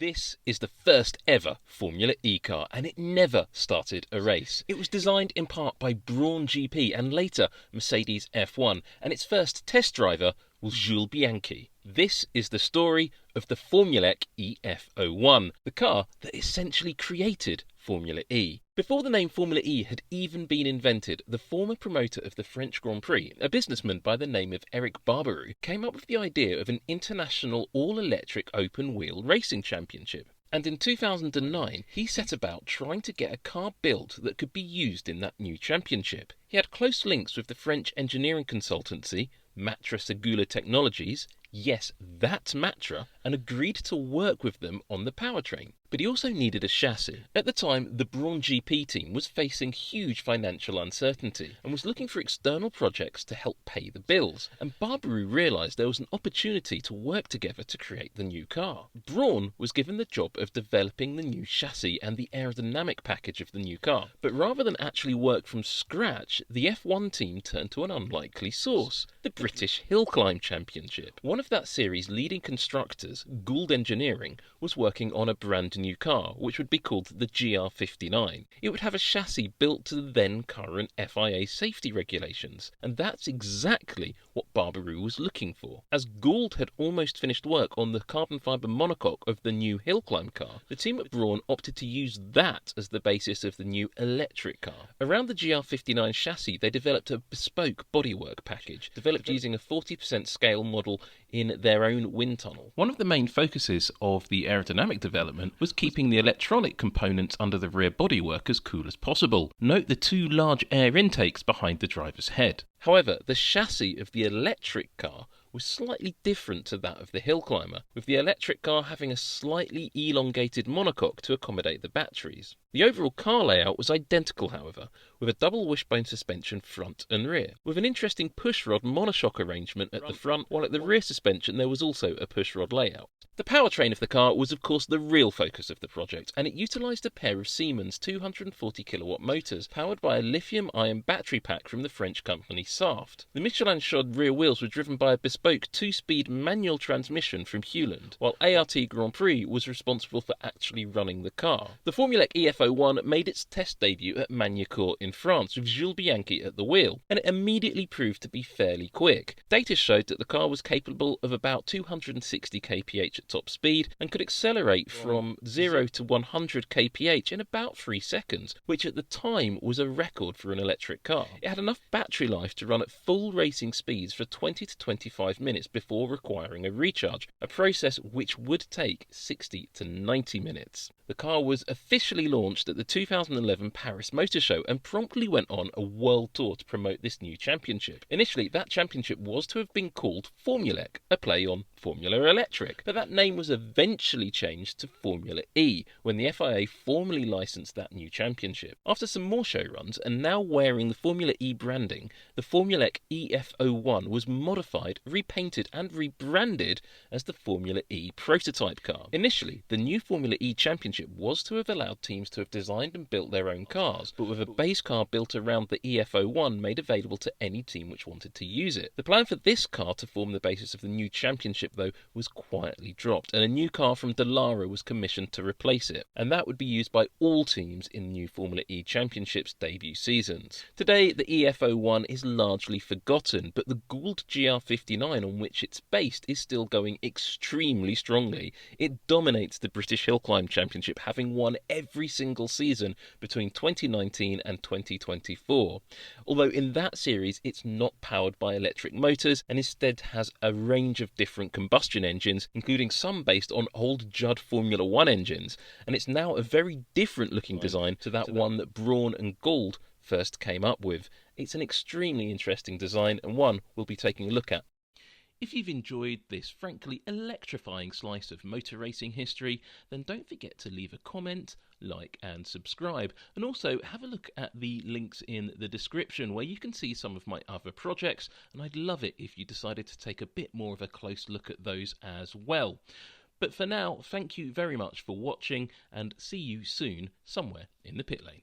This is the first ever Formula E car, and it never started a race. It was designed in part by Brawn GP and later Mercedes F1, and its first test driver was Gould Bianchi. This is the story of the Formulec EF01, the car that essentially created Formula E. Before the name Formula E had even been invented, the former promoter of the French Grand Prix, a businessman by the name of Eric Barberoux, came up with the idea of an international all-electric open-wheel racing championship. And in 2009, he set about trying to get a car built that could be used in that new championship. He had close links with the French engineering consultancy, Matra Segula Technologies, yes, that's Matra, and agreed to work with them on the powertrain. But he also needed a chassis. At the time, the Brawn GP team was facing huge financial uncertainty and was looking for external projects to help pay the bills. And Barberoux realised there was an opportunity to work together to create the new car. Brawn was given the job of developing the new chassis and the aerodynamic package of the new car. But rather than actually work from scratch, the F1 team turned to an unlikely source, the British Hillclimb Championship. One of that series' leading constructors, Gould Engineering, was working on a brand new car, which would be called the GR59. It would have a chassis built to the then current FIA safety regulations, and that's exactly what Barberoux was looking for. As Gould had almost finished work on the carbon fibre monocoque of the new Hillclimb car, the team at Brawn opted to use that as the basis of the new electric car. Around the GR59 chassis, they developed a bespoke bodywork package, developed using a 40% scale model in their own wind tunnel. One of the main focuses of the aerodynamic development was keeping the electronic components under the rear bodywork as cool as possible. Note the two large air intakes behind the driver's head. However, the chassis of the electric car was slightly different to that of the Hillclimber, with the electric car having a slightly elongated monocoque to accommodate the batteries. The overall car layout was identical, however, with a double wishbone suspension front and rear, with an interesting pushrod monoshock arrangement at the front, while at the rear suspension there was also a pushrod layout. The powertrain of the car was of course the real focus of the project, and it utilised a pair of Siemens 240 kilowatt motors powered by a lithium-ion battery pack from the French company Saft. The Michelin-shod rear wheels were driven by a bespoke 2-speed manual transmission from Hewland, while ART Grand Prix was responsible for actually running the car. The Formulec EF01 made its test debut at Magny-Cours in France with Gould Bianchi at the wheel, and it immediately proved to be fairly quick. Data showed that the car was capable of about 260 kph at top speed and could accelerate from 0 to 100 kph in about 3 seconds, which at the time was a record for an electric car. It had enough battery life to run at full racing speeds for 20 to 25 minutes before requiring a recharge, a process which would take 60 to 90 minutes. The car was officially launched at the 2011 Paris Motor Show and promptly went on a world tour to promote this new championship. Initially, that championship was to have been called Formulec, a play on Formula Electric, but that name was eventually changed to Formula E when the FIA formally licensed that new championship. After some more show runs, and now wearing the Formula E branding, the Formulec EF01 was modified, repainted and rebranded as the Formula E prototype car. Initially, the new Formula E championship was to have allowed teams to have designed and built their own cars, but with a base car built around the EF01 made available to any team which wanted to use it. The plan for this car to form the basis of the new championship, though, was quietly dropped, and a new car from Dallara was commissioned to replace it, and that would be used by all teams in the new Formula E Championship's debut seasons. Today, the EF01 is largely forgotten, but the Gould GR59 on which it's based is still going extremely strongly. It dominates the British Hillclimb Championship, having won every single season between 2019 and 2024. Although in that series, it's not powered by electric motors and instead has a range of different combustion engines, including some based on old Judd Formula 1 engines, and it's now a very different looking design to that one that Brawn and Gould first came up with. It's an extremely interesting design and one we'll be taking a look at. If you've enjoyed this frankly electrifying slice of motor racing history, then don't forget to leave a comment, like and subscribe, and also have a look at the links in the description where you can see some of my other projects, and I'd love it if you decided to take a bit more of a close look at those as well. But for now, thank you very much for watching, and see you soon somewhere in the pit lane.